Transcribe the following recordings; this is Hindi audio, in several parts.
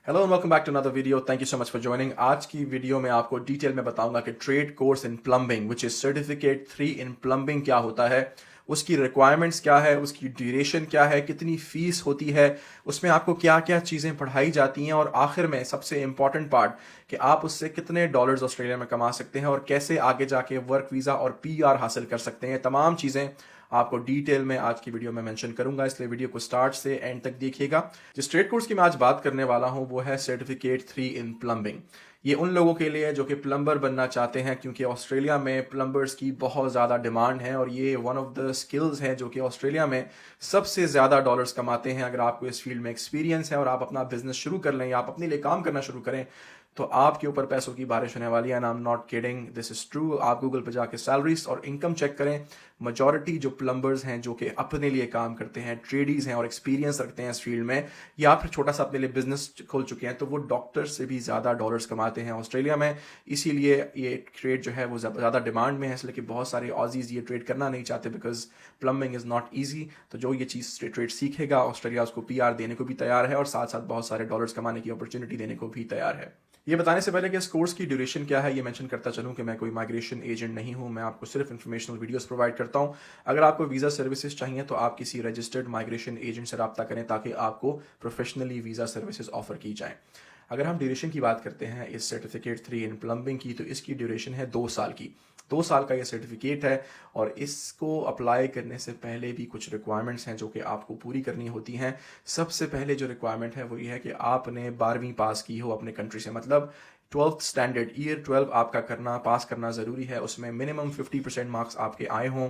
Hello and welcome back to another video. Thank you so much for joining. आज की वीडियो में आपको डिटेल में बताऊंगा कि trade course in plumbing which is certificate 3 in plumbing क्या होता है, उसकी रिक्वायरमेंट्स क्या है, उसकी ड्यूरेशन क्या है, कितनी फीस होती है, उसमें आपको क्या क्या चीज़ें पढ़ाई जाती हैं और आखिर में सबसे इंपॉर्टेंट पार्ट कि आप उससे कितने डॉलर्स ऑस्ट्रेलिया में कमा सकते हैं और कैसे आगे जाके वर्क वीज़ा और पीआर हासिल कर सकते हैं। तमाम चीज़ें आपको डिटेल में आज की वीडियो में मेंशन करूंगा, इसलिए वीडियो को स्टार्ट से एंड तक देखिएगा। जिस ट्रेड कोर्स की मैं आज बात करने वाला हूं वो है सर्टिफिकेट 3 इन प्लम्बिंग। ये उन लोगों के लिए है जो कि प्लम्बर बनना चाहते हैं, क्योंकि ऑस्ट्रेलिया में प्लम्बर्स की बहुत ज़्यादा डिमांड है और ये वन ऑफ द स्किल्स हैं जो कि ऑस्ट्रेलिया में सबसे ज़्यादा डॉलर्स कमाते हैं। अगर आपको इस फील्ड में एक्सपीरियंस है और आप अपना बिजनेस शुरू कर लें या आप अपने लिए काम करना शुरू करें तो आपके ऊपर पैसों की बारिश होने वाली है। And I am not kidding, this is true. आप गूगल पर जाके सैलरीज और इनकम चेक करें। मेजॉरिटी जो प्लम्बर्स हैं जो कि अपने लिए काम करते हैं, ट्रेडीज हैं और एक्सपीरियंस रखते हैं इस फील्ड में, या फिर छोटा सा अपने लिए बिजनेस खोल चुके हैं, तो वो डॉक्टर से भी ज़्यादा डॉलर्स कमाते हैं ऑस्ट्रेलिया में। इसीलिए ये ट्रेड जो है वो ज़्यादा डिमांड में है, इसलिए कि बहुत सारे ऑजीज ये ट्रेड करना नहीं चाहते because plumbing is not easy. तो जो ये चीज़ ट्रेड सीखेगा ऑस्ट्रेलिया उसको पीआर देने को भी तैयार है और साथ साथ बहुत सारे डॉलर्स कमाने की अपॉर्चुनिटी देने को भी तैयार है। ये बताने से पहले कि इस कोर्स की ड्यूरेशन क्या है ये मेंशन करता चलूं कि मैं कोई माइग्रेशन एजेंट नहीं हूं, मैं आपको सिर्फ इन्फॉर्मेशनल वीडियोस प्रोवाइड करता हूं। अगर आपको वीज़ा सर्विसेज चाहिए तो आप किसी रजिस्टर्ड माइग्रेशन एजेंट से रब्ता करें ताकि आपको प्रोफेशनली वीज़ा सर्विसेज ऑफर की जाएं। अगर हम ड्यूरेशन की बात करते हैं इस सर्टिफिकेट 3 इन प्लम्बिंग की, तो इसकी ड्यूरेशन है 2 साल की। 2 साल का ये सर्टिफिकेट है और इसको अप्लाई करने से पहले भी कुछ रिक्वायरमेंट्स हैं जो कि आपको पूरी करनी होती हैं। सबसे पहले जो रिक्वायरमेंट है वो ये है कि आपने 12वीं पास की हो अपने कंट्री से, मतलब 12th स्टैंडर्ड ईयर 12 आपका पास करना ज़रूरी है। उसमें मिनिमम 50% मार्क्स आपके आए हों।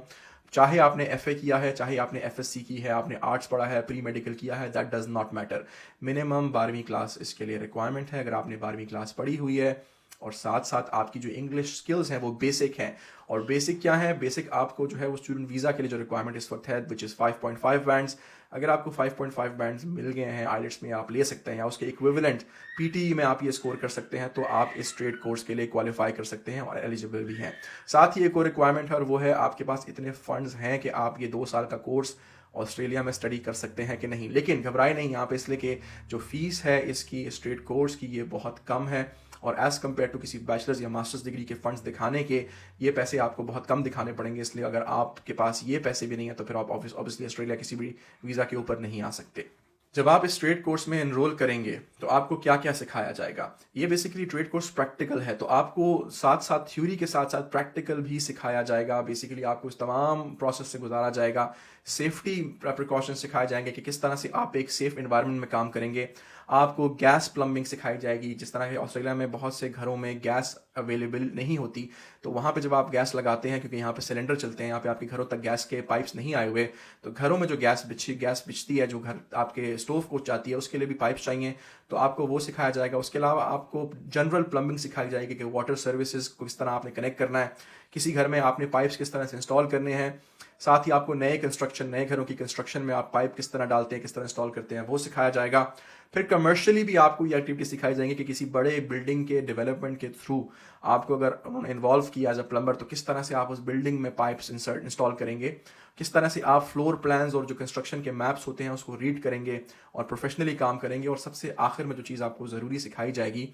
चाहे आपने एफए किया है, चाहे आपने एफएससी की है, आपने आर्ट्स पढ़ा है, प्री मेडिकल किया है, that does not matter. Minimum 12वीं क्लास इसके लिए रिक्वायरमेंट है। अगर आपने 12वीं क्लास पढ़ी हुई है और साथ साथ आपकी जो इंग्लिश स्किल्स हैं वो बेसिक हैं। और बेसिक क्या है? बेसिक आपको जो है वो स्टूडेंट वीज़ा के लिए जो रिक्वायरमेंट इस वक्त है विच इज़ 5.5 बैंड्स। अगर आपको 5.5 बैंड्स मिल गए हैं आइलेट्स में, आप ले सकते हैं या उसके इक्विवेलेंट पीटी में आप ये स्कोर कर सकते हैं, तो आप इस ट्रेड कोर्स के लिए क्वालिफाई कर सकते हैं और एलिजिबल भी हैं। साथ ही एक और रिक्वायरमेंट है और वो है आपके पास इतने फंड्स हैं कि आप ये 2 साल का कोर्स ऑस्ट्रेलिया में स्टडी कर सकते हैं कि नहीं। लेकिन घबराए नहीं यहाँ पे, इसलिए कि जो फीस है इसकी इस ट्रेड कोर्स की ये बहुत कम है और एज़ कम्पेयर टू किसी बैचलर्स या मास्टर्स डिग्री के फंड्स दिखाने के ये पैसे आपको बहुत कम दिखाने पड़ेंगे। इसलिए अगर आपके पास ये पैसे भी नहीं है तो फिर आप ऑब्वियसली ऑस्ट्रेलिया किसी भी वीज़ा के ऊपर नहीं आ सकते। जब आप इस ट्रेड कोर्स में एनरोल करेंगे तो आपको क्या क्या सिखाया जाएगा? ये बेसिकली ट्रेड कोर्स प्रैक्टिकल है, तो आपको साथ साथ थ्योरी के साथ साथ प्रैक्टिकल भी सिखाया जाएगा। बेसिकली आपको इस तमाम प्रोसेस से गुजारा जाएगा। सेफ्टी प्रिकॉशन सिखाए जाएंगे कि किस तरह से आप एक सेफ एनवायरनमेंट में काम करेंगे। आपको गैस प्लम्बिंग सिखाई जाएगी। जिस तरह के ऑस्ट्रेलिया में बहुत से घरों में गैस अवेलेबल नहीं होती, तो वहाँ पे जब आप गैस लगाते हैं, क्योंकि यहाँ पे सिलेंडर चलते हैं, यहाँ पे आपके घरों तक गैस के पाइप्स नहीं आए हुए, तो घरों में जो गैस बिछती है, जो घर आपके स्टोव को जाती है, उसके लिए भी पाइप्स चाहिए, तो आपको वो सिखाया जाएगा। उसके अलावा आपको जनरल प्लम्बिंग सिखाई जाएगी कि वाटर सर्विसेज को किस तरह आपने कनेक्ट करना है, किसी घर में आपने पाइप्स किस तरह से इंस्टॉल करने हैं। साथ ही आपको नए घरों की कंस्ट्रक्शन में आप पाइप किस तरह डालते हैं, किस तरह इंस्टॉल करते हैं, वो सिखाया जाएगा। फिर कमर्शियली भी आपको ये एक्टिविटी सिखाई जाएंगी कि किसी बड़े बिल्डिंग के डेवलपमेंट के थ्रू आपको अगर उन्होंने इन्वॉल्व किया एज अ प्लम्बर, तो किस तरह से आप उस बिल्डिंग में पाइप्स इंस्टॉल करेंगे, किस तरह से आप फ्लोर प्लान्स और जो कंस्ट्रक्शन के मैप्स होते हैं उसको रीड करेंगे और प्रोफेशनली काम करेंगे। और सबसे आखिर में जो चीज़ आपको ज़रूरी सिखाई जाएगी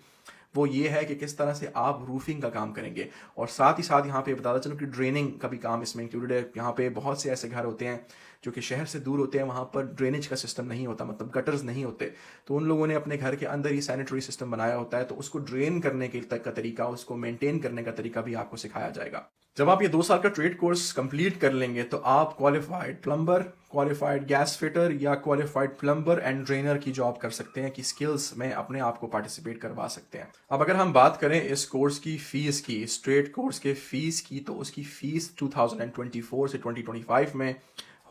वो ये है कि किस तरह से आप रूफिंग का काम करेंगे। और साथ ही साथ यहाँ पे बताता चलूँ कि ड्रेनिंग का भी काम इसमें इंक्लूडेड है। यहाँ पे बहुत से ऐसे घर होते हैं जो कि शहर से दूर होते हैं, वहाँ पर ड्रेनेज का सिस्टम नहीं होता, मतलब गटर्स नहीं होते, तो उन लोगों ने अपने घर के अंदर ही सैनिटरी सिस्टम बनाया होता है, तो उसको ड्रेन करने के तक का तरीका, उसको मेंटेन करने का तरीका भी आपको सिखाया जाएगा। जब आप ये 2 साल का ट्रेड कोर्स कंप्लीट कर लेंगे तो आप qualified plumber, qualified gas fitter या क्वालिफाइड प्लम्बर एंड ड्रेनर की जॉब कर सकते हैं, कि स्किल्स में अपने आप को पार्टिसिपेट करवा सकते हैं। अब अगर हम बात करें इस कोर्स की फीस की, इस ट्रेड कोर्स के फीस की, तो उसकी फीस 2024 से 2025 में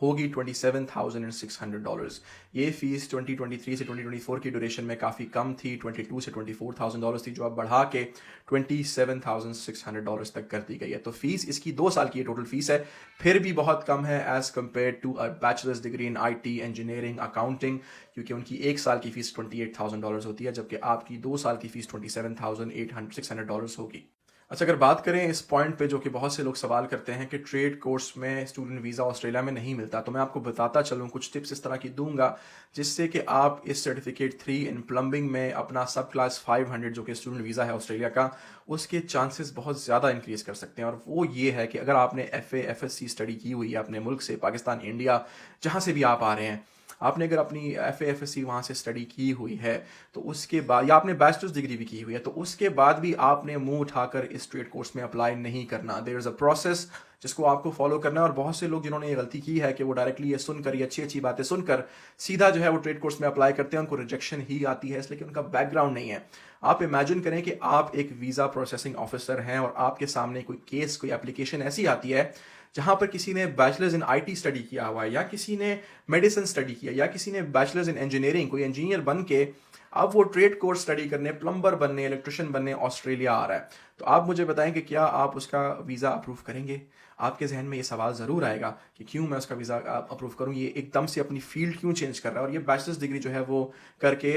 होगी $27,600। ये फीस 2023 से 2024 की ड्यूरेशन में काफ़ी कम थी, $22,000 से $24,000 थी, जो अब बढ़ा के $27,600 तक कर दी गई है। तो फीस इसकी 2 साल की टोटल फीस है, फिर भी बहुत कम है as compared to a bachelor's degree in IT, engineering, accounting, क्योंकि उनकी 1 साल की फीस $28,000 होती है, जबकि आपकी 2 साल की फीस $27,600 होगी। अच्छा, अगर बात करें इस पॉइंट पे जो कि बहुत से लोग सवाल करते हैं कि ट्रेड कोर्स में स्टूडेंट वीज़ा ऑस्ट्रेलिया में नहीं मिलता, तो मैं आपको बताता चलूँ, कुछ टिप्स इस तरह की दूंगा जिससे कि आप इस सर्टिफिकेट 3 इन प्लम्बिंग में अपना सब क्लास 500 जो कि स्टूडेंट वीज़ा है ऑस्ट्रेलिया का, उसके चांसेस बहुत ज़्यादा इंक्रीज़ कर सकते हैं। और वो ये है कि अगर आपने FA FSC स्टडी की हुई है अपने मुल्क से, पाकिस्तान, इंडिया, जहाँ से भी आप आ रहे हैं, आपने अगर अपनी FA FSC वहाँ से स्टडी की हुई है, तो उसके बाद, या आपने बैचलर्स डिग्री भी की हुई है, तो उसके बाद भी आपने मुंह उठाकर इस ट्रेड कोर्स में अप्लाई नहीं करना। देयर इज़ अ प्रोसेस जिसको आपको फॉलो करना है। और बहुत से लोग जिन्होंने ये गलती की है कि वो डायरेक्टली ये सुनकर, ये अच्छी अच्छी बातें सुनकर सीधा जो है वो ट्रेड कोर्स में अप्लाई करते हैं, उनको रिजेक्शन ही आती है इसलिए कि उनका बैकग्राउंड नहीं है। आप इमेजिन करें कि आप एक वीज़ा प्रोसेसिंग ऑफिसर हैं और आपके सामने कोई केस, कोई एप्लीकेशन ऐसी आती है जहां पर किसी ने बैचलर्स इन IT स्टडी किया हुआ है, या किसी ने मेडिसिन स्टडी किया, या किसी ने बैचलर्स इन इंजीनियरिंग, कोई इंजीनियर बन के अब वो ट्रेड कोर्स स्टडी करने, प्लम्बर बनने, इलेक्ट्रिशियन बनने ऑस्ट्रेलिया आ रहा है। तो आप मुझे बताएं कि क्या आप उसका वीज़ा अप्रूव करेंगे? आपके जहन में ये सवाल ज़रूर आएगा कि क्यों मैं उसका वीज़ा अप्रूव करूं, ये एकदम से अपनी फील्ड क्यों चेंज कर रहा है, और ये बैचलर्स डिग्री जो है वो करके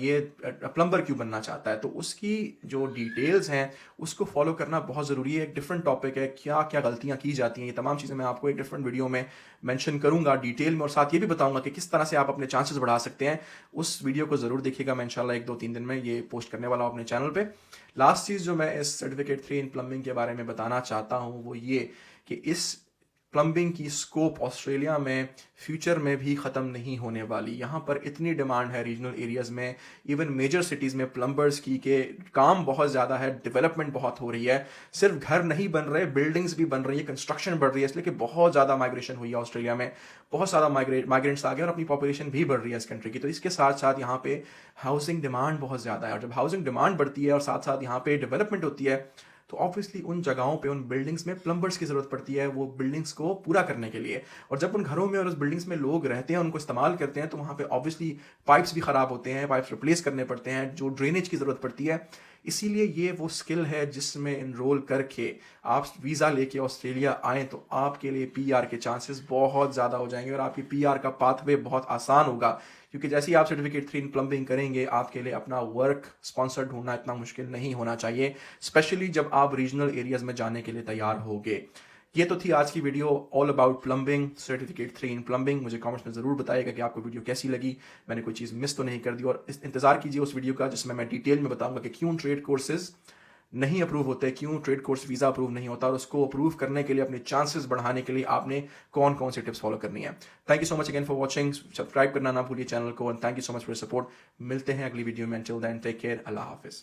ये प्लम्बर क्यों बनना चाहता है। तो उसकी जो डिटेल्स हैं उसको फॉलो करना बहुत ज़रूरी है। एक डिफरेंट टॉपिक है, क्या क्या गलतियां की जाती हैं, ये तमाम चीज़ें मैं आपको एक डिफरेंट वीडियो में मेंशन करूंगा डिटेल में, और साथ ये भी बताऊंगा कि किस तरह से आप अपने चांसेस बढ़ा सकते हैं। उस वीडियो को ज़रूर देखिएगा, मैं इंशाल्लाह 1-2-3 दिन में ये पोस्ट करने वाला हूँ अपने चैनल पे। लास्ट चीज़ जो मैं इस सर्टिफिकेट 3 इन प्लम्बिंग के बारे में बताना चाहता हूँ वो ये कि इस प्लम्बिंग की स्कोप ऑस्ट्रेलिया में फ्यूचर में भी ख़त्म नहीं होने वाली। यहाँ पर इतनी डिमांड है रीजनल एरियाज़ में, इवन मेजर सिटीज़ में प्लम्बर्स की, के काम बहुत ज़्यादा है, डेवलपमेंट बहुत हो रही है। सिर्फ घर नहीं बन रहे, बिल्डिंग्स भी बन रही है, कंस्ट्रक्शन बढ़ रही है, इसलिए कि बहुत ज़्यादा माइग्रेशन हुई है ऑस्ट्रेलिया में, बहुत ज़्यादा माइग्रेंट्स आ गए और अपनी पॉपुलेशन भी बढ़ रही है इस कंट्री की। तो इसके साथ साथ यहाँ पे हाउसिंग डिमांड बहुत ज़्यादा है, और जब हाउसिंग डिमांड बढ़ती है और साथ साथ यहाँ पे डेवलपमेंट होती है, तो ऑब्वियसली उन जगहों पे, उन बिल्डिंग्स में प्लम्बर्स की ज़रूरत पड़ती है वो बिल्डिंग्स को पूरा करने के लिए। और जब उन घरों में और उस बिल्डिंग्स में लोग रहते हैं, उनको इस्तेमाल करते हैं, तो वहाँ पे ऑब्वियसली पाइप्स भी ख़राब होते हैं, पाइप्स रिप्लेस करने पड़ते हैं, जो ड्रेनेज की ज़रूरत पड़ती है। इसीलिए ये वो स्किल है जिसमें इनरोल करके आप वीज़ा लेके ऑस्ट्रेलिया आएँ तो आपके लिए PR के चांसेस बहुत ज़्यादा हो जाएंगे, और आपकी PR का पाथवे बहुत आसान होगा। क्योंकि जैसे ही आप सर्टिफिकेट 3 इन प्लम्बिंग करेंगे, आपके लिए अपना वर्क स्पॉन्सर ढूंढना इतना मुश्किल नहीं होना चाहिए, स्पेशली जब आप रीजनल एरियाज में जाने के लिए तैयार होगे। ये तो थी आज की video, all about plumbing, certificate 3 in plumbing. मुझे कमेंट्स में ज़रूर बताइएगा कि आपको वीडियो कैसी लगी, मैंने कोई चीज़ मिस तो नहीं कर दी, और इंतज़ार कीजिए उस वीडियो का जिसमें मैं डिटेल में बताऊंगा कि क्यों ट्रेड कोर्सेज नहीं अप्रूव होते, क्यों ट्रेड कोर्स वीज़ा अप्रूव नहीं होता, और उसको अप्रूव करने के लिए, अपने चांसेस बढ़ाने के लिए आपने कौन कौन सी टिप्स फॉलो करनी है। Thank you so much again for watching, subscribe करना ना भूलिए चैनल को, and thank you so much for support. मिलते हैं अगली वीडियो में, अंटिल देन टेक केयर, अल्लाह हाफिज़।